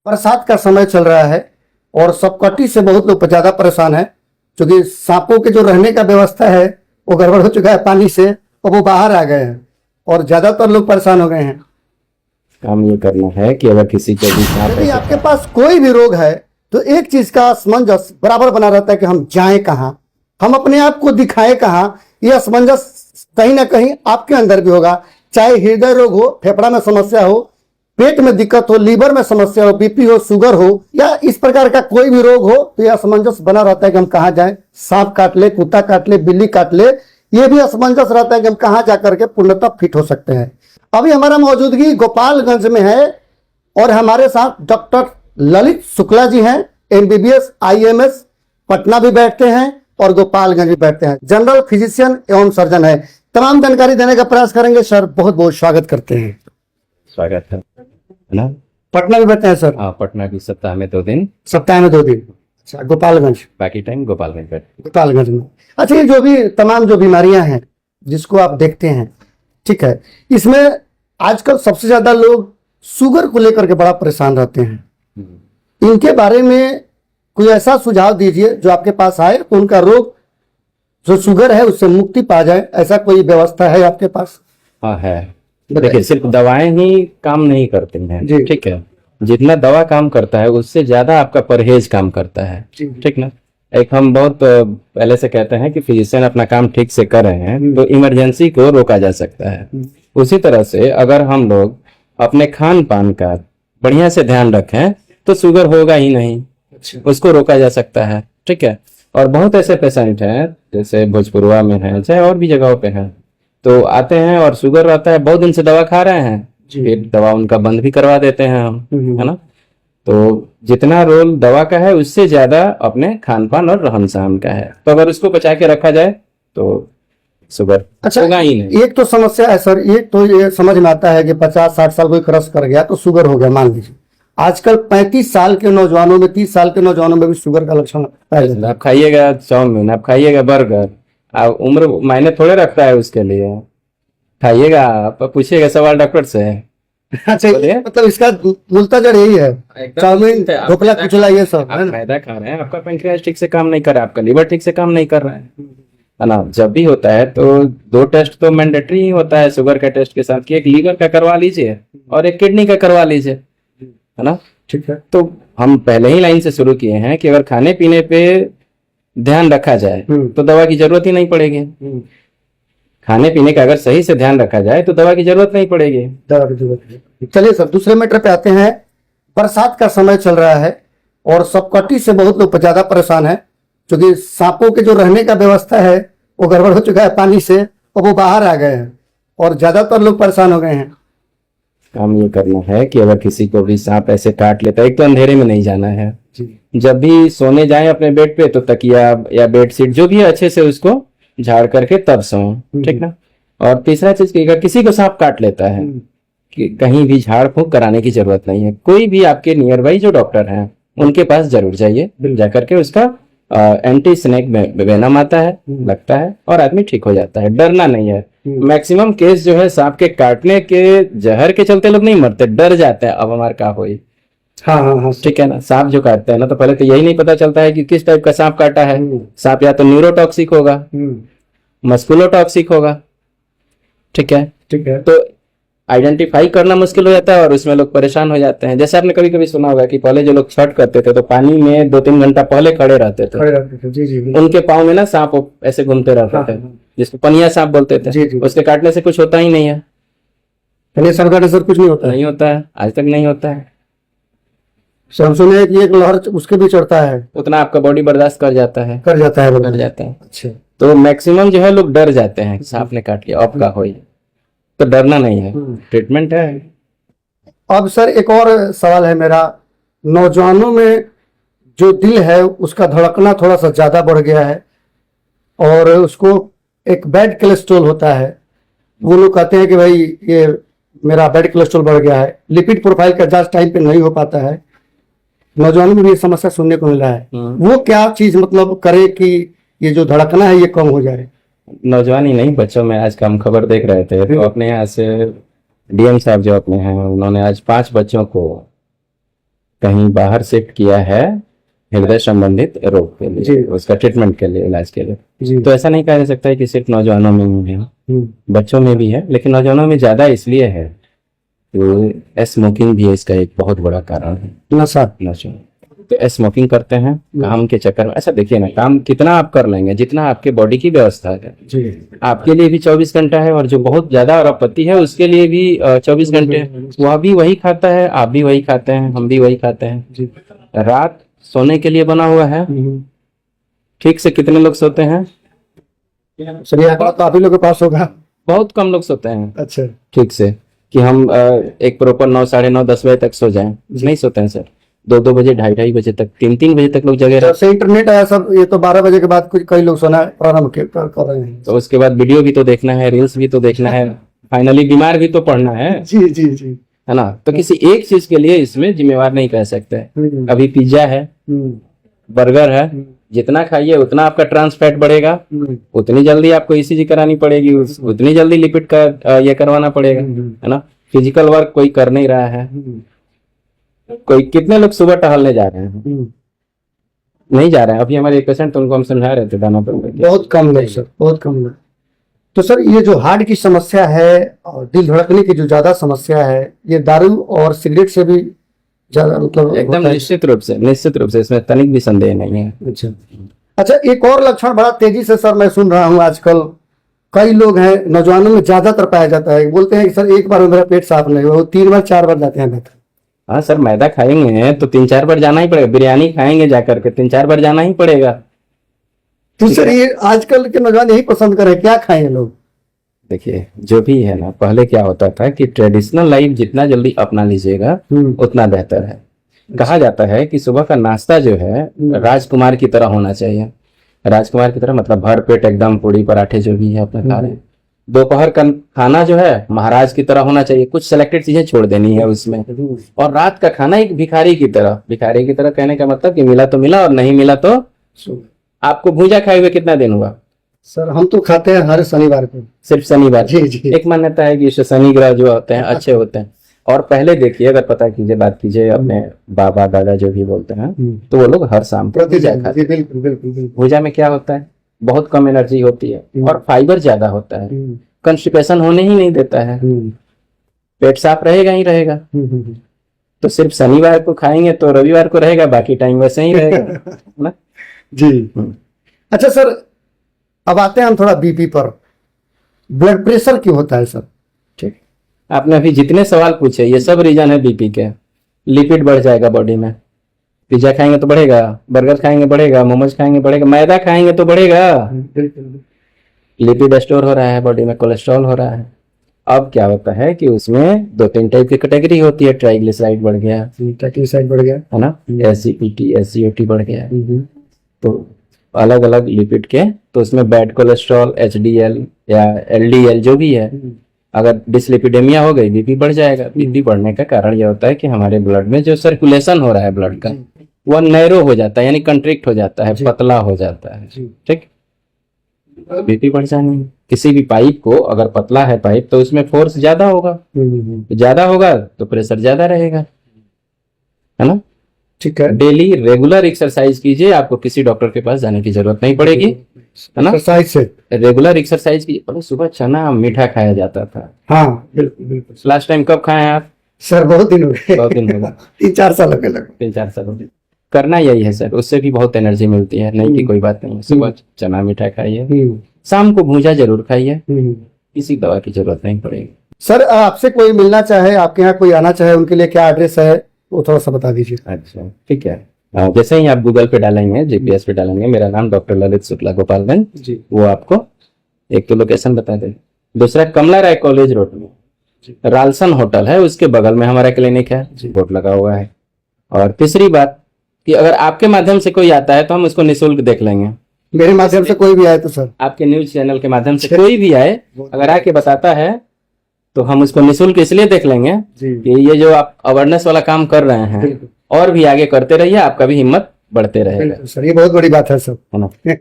बरसात का समय चल रहा है और सबकटी से बहुत लोग ज्यादा परेशान है, क्योंकि सांपों के जो रहने का व्यवस्था है वो गड़बड़ हो चुका है पानी से, और वो बाहर आ गए हैं और ज्यादातर लोग परेशान हो गए हैं। काम ये करना है कि अगर किसी को भी सांप यदि ऐसे आपके पास कोई भी रोग है तो एक चीज का असमंजस बराबर बना रहता है कि हम जाएं कहाँ, हम अपने आप को दिखाएं कहाँ। यह असमंजस कहीं ना कहीं आपके अंदर भी होगा, चाहे हृदय रोग हो, फेफड़ा में समस्या हो, पेट में दिक्कत हो, लीवर में समस्या हो, बीपी हो, शुगर हो, या इस प्रकार का कोई भी रोग हो, तो यह असमंजस बना रहता है कि हम कहाँ जाएं। सांप काट ले, कुत्ता काट ले, बिल्ली काट ले, यह भी असमंजस रहता है कि हम कहाँ जाकर के पूर्णतः फिट हो सकते हैं। अभी हमारा मौजूदगी गोपालगंज में है और हमारे साथ डॉक्टर ललित शुक्ला जी हैं, एमबीबीएस IMS पटना भी बैठते हैं और गोपालगंज भी बैठते हैं, जनरल फिजिशियन एवं सर्जन है। तमाम जानकारी देने का प्रयास करेंगे। सर बहुत बहुत स्वागत करते हैं। स्वागत है ना। पटना भी बैठते हैं सर? हाँ, पटना भी सप्ताह में 2 दिन, सप्ताह में 2 दिन। अच्छा, गोपालगंज? बाकी टाइम गोपालगंज बैठते। गोपालगंज में। अच्छा, ये जो भी तमाम जो बीमारियां हैं जिसको आप देखते हैं, ठीक है, इसमें आजकल सबसे ज्यादा लोग शुगर को लेकर के बड़ा परेशान रहते हैं। इनके बारे में कोई ऐसा सुझाव दीजिए जो आपके पास आए तो उनका रोग जो शुगर है उससे मुक्ति पा जाए, ऐसा कोई व्यवस्था है आपके पास? हाँ है। देखिए, सिर्फ दवाएं ही काम नहीं करती हैं, जी। ठीक है। जितना दवा काम करता है उससे ज्यादा आपका परहेज काम करता है, ठीक ना। एक हम बहुत पहले से कहते हैं कि फिजिशियन अपना काम ठीक से कर रहे हैं तो इमरजेंसी को रोका जा सकता है। उसी तरह से अगर हम लोग अपने खान पान का बढ़िया से ध्यान रखें तो शुगर होगा ही नहीं, उसको रोका जा सकता है, ठीक है। और बहुत ऐसे पेशेंट हैं जैसे भोजपुरवा में हैं, चाहे और भी जगहों पे हैं, तो आते हैं और शुगर रहता है, बहुत दिन से दवा खा रहे हैं, फिर दवा उनका बंद भी करवा देते हैं हम, है ना। तो जितना रोल दवा का है उससे ज्यादा अपने खान पान और रहन सहन का है, तो अगर उसको बचा के रखा जाए तो शुगर होगा ही नहीं। एक तो समस्या है सर, एक तो ये समझ में आता है कि 50-60 साल कोई क्रॉस कर गया तो शुगर हो गया, मान लीजिए। आजकल 35 साल के नौजवानों में, 30 साल के नौजवानों में भी शुगर का लक्षण पाया जाता है। आप खाइएगा चाउमीन, आप खाइएगा बर्गर, आप उम्र मायने थोड़े रखता है उसके लिए। खाइएगा, आप पूछिएगा सवाल डॉक्टर से। अच्छा, मतलब इसका मूलता जड़ यही है, चाउमीन, ढोकला, कुचला, ये सब आप मैदा खा रहे हैं, आपका पेंक्रियाज ठीक से काम नहीं कर रहा है, आपका लीवर ठीक से काम नहीं कर रहा है ना। जब भी होता है तो 2 टेस्ट तो मैंडेटरी ही होता है शुगर के टेस्ट के साथ, कि एक लीवर का करवा लीजिए और एक किडनी का करवा लीजिए, है ना। ठीक है। तो हम पहले ही लाइन से शुरू किए हैं कि अगर खाने पीने पे ध्यान रखा जाए तो दवा की जरूरत ही नहीं पड़ेगी। खाने पीने का अगर सही से ध्यान रखा जाए तो दवा की जरूरत नहीं पड़ेगी। दवा की जरूरत नहीं। चलिए सर, दूसरे मैटर पे आते हैं। बरसात का समय चल रहा है और सबकटी से बहुत लोग ज्यादा परेशान है, क्योंकि सांपों के जो रहने का व्यवस्था है वो गड़बड़ हो चुका है पानी से, और वो बाहर आ गए हैं और ज्यादातर लोग परेशान हो गए हैं। काम ये करना है कि अगर किसी को भी सांप ऐसे काट लेता है, एक तो अंधेरे में नहीं जाना है। जब भी सोने जाएं अपने बेड पे तो तकिया या बेडशीट जो भी है अच्छे से उसको झाड़ करके तब सोएं, ठीक ना। और तीसरा चीज कि अगर किसी को सांप काट लेता है कि कहीं भी झाड़ फूंक कराने की जरूरत नहीं है, कोई भी आपके नियर बाई जो डॉक्टर हैं उनके पास जरूर जाइए, जाकर के उसका एंटी स्नेक वेनम आता है, लगता है और आदमी ठीक हो जाता है। डरना नहीं है। मैक्सिमम केस जो है सांप के काटने के जहर के चलते लोग नहीं मरते, डर जाते हैं अब हमारे का होई। हाँ, ठीक है ना। सांप जो काटते हैं ना तो पहले तो यही नहीं पता चलता है कि किस टाइप का सांप काटा है। सांप या तो न्यूरोटॉक्सिक होगा, मस्कुलोटॉक्सिक होगा, ठीक है। तो आइडेंटिफाई करना मुश्किल हो जाता है और उसमें लोग परेशान हो जाते हैं। जैसे आपने कभी कभी सुना होगा कि पहले जो लोग छठ करते थे तो पानी में 2-3 घंटा पहले खड़े रहते थे। जी। उनके पाँव में ना सांप ऐसे घूमते रहते थे, जिसको पनिया सांप बोलते थे। उसके काटने से कुछ होता ही नहीं है। सर कुछ नहीं होता नहीं होता है, आज तक नहीं होता है। हम सुने कि एक लहर उसके भी चढ़ता है, उतना आपका बॉडी बर्दाश्त कर जाता है। कर जाता है। अच्छा, तो मैक्सिमम जो है लोग डर जाते हैं, सांप ने काट लिया अब का होई, तो डरना नहीं है, ट्रीटमेंट है। अब सर एक और सवाल है मेरा, नौजवानों में जो दिल है उसका धड़कना थोड़ा सा ज्यादा बढ़ गया है और उसको एक बैड कोलेस्ट्रॉल होता है। वो लोग कहते हैं कि भाई ये मेरा बैड कोलेस्ट्रॉल बढ़ गया है, लिपिड प्रोफाइल का जांच टाइम पे नहीं हो पाता है। नौजवानों में भी ये समस्या सुनने को मिला है। वो क्या चीज मतलब करे कि ये जो धड़कना है ये कम हो जाए? नौजवान ही नहीं, बच्चों में आज का हम खबर देख रहे थे तो अपने यहाँ से डीएम साहब जो अपने हैं उन्होंने आज 5 बच्चों को कहीं बाहर शिफ्ट किया है हृदय संबंधित रोग के जी। लिए, उसका ट्रीटमेंट के लिए, इलाज के लिए। जी। तो ऐसा नहीं कहा जा सकता है कि सिर्फ नौजवानों में ही है, बच्चों में भी है, लेकिन नौजवानों में ज्यादा इसलिए है तो स्मोकिंग भी इसका एक बहुत बड़ा कारण है। नशा। नशा। तो स्मोकिंग करते हैं काम के चक्कर में। अच्छा देखिए ना, काम कितना आप कर लेंगे जितना आपके बॉडी की व्यवस्था है। जी। आपके लिए भी 24 घंटा है, और जो बहुत ज्यादा अरबपति है उसके लिए भी 24 घंटे है। वह भी वही खाता है, आप भी वही खाते हैं, हम भी वही खाते हैं। जी। रात सोने के लिए बना हुआ है। ठीक से कितने लोग सोते हैं? चलिए आंकड़ा काफी लोगों के पास होगा। बहुत कम लोग सोते हैं अच्छा। ठीक से, कि हम एक प्रॉपर 9, 9:30, 10 बजे तक सो जाएं। नहीं सोते हैं सर। 2-2 बजे, 2:30 बजे तक, 3-3 बजे तक लोग जगे रहते जब से इंटरनेट आया सब, ये तो 12 बजे के बाद कुछ कई लोग सोना प्रारंभ कर रहे हैं। हैं। तो उसके बाद वीडियो भी तो देखना है, रील्स भी तो देखना है, फाइनली बीमार भी तो पड़ना है जी जी जी। है ना। तो किसी एक चीज के लिए इसमें जिम्मेवार नहीं कह सकते। अभी पिज्जा है, बर्गर है, जितना खाइए उतना आपका ट्रांस फैट बढ़ेगा, उतनी जल्दी आपको ईसीजी करानी पड़ेगी, उतनी जल्दी लिपिड का ये करवाना पड़ेगा, है ना। फिजिकल वर्क कोई कर नहीं रहा है। कोई कितने लोग सुबह टहलने जा रहे हैं? नहीं जा रहे हैं। अभी हमारे एक पेशेंट, उनको हम समझा रहे थे दानापुर में। बहुत कम लोग सर, बहुत कम लोग। तो सर ये जो हार्ट की समस्या है और दिल धड़कने की जो ज्यादा समस्या है, ये दारू और सिगरेट से भी ज्यादा मतलब एकदम होता है? निश्चित रूप से इसमें तनिक भी संदेह नहीं है। अच्छा अच्छा, एक और लक्षण बड़ा तेजी से सर मैं सुन रहा हूँ आजकल, कई लोग हैं नौजवानों में ज्यादातर पाया जाता है, बोलते हैं कि सर एक बार में मेरा पेट साफ नहीं हुआ, वो 3 बार 4 बार जाते हैं बेहतर। हाँ सर, मैदा खाएंगे तो 3-4 बार जाना ही पड़ेगा। बिरयानी खाएंगे जाकर के 3-4 बार जाना ही पड़ेगा। तो सर ये आजकल के नौजवान यही पसंद करें, क्या खाएं लोग? देखिए जो भी है ना, पहले क्या होता था कि ट्रेडिशनल लाइफ जितना जल्दी अपना लीजिएगा उतना बेहतर है। कहा जाता है कि सुबह का नाश्ता जो है राजकुमार की तरह होना चाहिए। राजकुमार की तरह मतलब भर पेट एकदम पूरी पराठे जो भी है अपने खा रहे हैं। दोपहर का खाना जो है महाराज की तरह होना चाहिए, कुछ सिलेक्टेड चीजें छोड़ देनी है उसमें। और रात का खाना एक भिखारी की तरह कहने का मतलब कि मिला तो मिला और नहीं मिला तो आपको भूजा खाए हुए कितना दिन हुआ? सर हम तो खाते हैं हर शनिवार को। सिर्फ शनिवार? जी जी। एक मान्यता है कि शनि ग्रह जो होते हैं अच्छे होते हैं। और पहले देखिए, अगर पता कीजिए, बात कीजिए अपने बाबा दादा जो भी बोलते हैं, तो वो लोग हर शाम को भूजा खाते हैं। बिल्कुल बिल्कुल बिल्कुल। भूजा में क्या होता है? बहुत कम एनर्जी होती है और फाइबर ज्यादा होता है, कंस्टिपेशन होने ही नहीं देता है, पेट साफ रहेगा ही रहेगा। तो सिर्फ शनिवार को खाएंगे तो रविवार को रहेगा, बाकी टाइम वैसे ही रहेगा ना जी। अच्छा सर, अब आते हैं हम थोड़ा बीपी पर। ब्लड प्रेशर क्यों होता है सर? ठीक, आपने अभी जितने सवाल पूछे ये सब रीजन है बीपी के। लिपिड बढ़ जाएगा बॉडी में, पिज्जा खाएंगे तो बढ़ेगा, बर्गर खाएंगे बढ़ेगा, मोमोज खाएंगे बढ़ेगा, मैदा खाएंगे तो बढ़ेगा। लिपिड स्टोर हो रहा है बॉडी में, कोलेस्ट्रॉल हो रहा है। अब क्या होता है कि उसमें 2-3 टाइप की कैटेगरी होती है। ट्राइग्लिसराइड बढ़ गया, ट्राइग्लिसराइड बढ़ गया, है ना, एसजीपीटी, एसजीओटी बढ़ गया। तो अलग अलग लिपिड के, तो उसमें बैड कोलेस्ट्रॉल, एचडीएल या एलडीएल जो भी है, अगर डिसलिपिडेमिया हो गई बीपी बढ़ जाएगा। बीपी बढ़ने का कारण यह होता है कि हमारे ब्लड में जो सर्कुलेशन हो रहा है ब्लड का, वह नैरो हो जाता है, यानी कंट्रिक्ट हो जाता है, पतला हो जाता है। ठीक, बीपी बढ़ जाने, किसी भी पाइप को अगर पतला है पाइप तो उसमें फोर्स ज्यादा होगा, ज्यादा होगा तो प्रेशर ज्यादा रहेगा, है ना। ठीक है। डेली रेगुलर एक्सरसाइज कीजिए, आपको किसी डॉक्टर के पास जाने की जरूरत नहीं पड़ेगी, है ना। एक्सरसाइज से रेगुलर एक्सरसाइज कीजिए। पहले सुबह चना मीठा खाया जाता था। हाँ बिल्कुल बिल्कुल। लास्ट टाइम कब खाए हैं आप? सर बहुत दिन हो गए। बहुत दिन हो गए। 3-4 साल हो गए लगभग। 3-4 साल हो गए। करना यही है सर, उससे भी बहुत एनर्जी मिलती है, नहीं की कोई बात नहीं है। सुबह चना मीठा खाइए, शाम को भूजा जरूर खाइए, किसी दवा की जरूरत नहीं पड़ेगी। सर आपसे कोई मिलना चाहे, आपके यहाँ कोई आना चाहे, उनके लिए क्या एड्रेस है वो थोड़ा सा बता दीजिए। अच्छा ठीक है। जैसे ही आप गूगल पे डालेंगे, जीपीएस पे डालेंगे मेरा नाम डॉक्टर ललित शुक्ला गोपालगंज जी, वो आपको एक तो लोकेशन बता दें। दूसरा कमला राय कॉलेज रोड में रालसन होटल है, उसके बगल में हमारा क्लिनिक है, बोर्ड लगा हुआ है। और तीसरी बात कि अगर आपके माध्यम से कोई आता है तो हम उसको निःशुल्क देख लेंगे। मेरे माध्यम से कोई भी आए तो सर? आपके न्यूज चैनल के माध्यम से कोई भी आए, अगर आके बताता है तो हम उसको निःशुल्क इसलिए देख लेंगे कि ये जो आप अवेयरनेस वाला काम कर रहे हैं और भी आगे करते रहिए, आपका भी हिम्मत बढ़ते रहेगा। सर ये बहुत बड़ी बात है सर, है ना।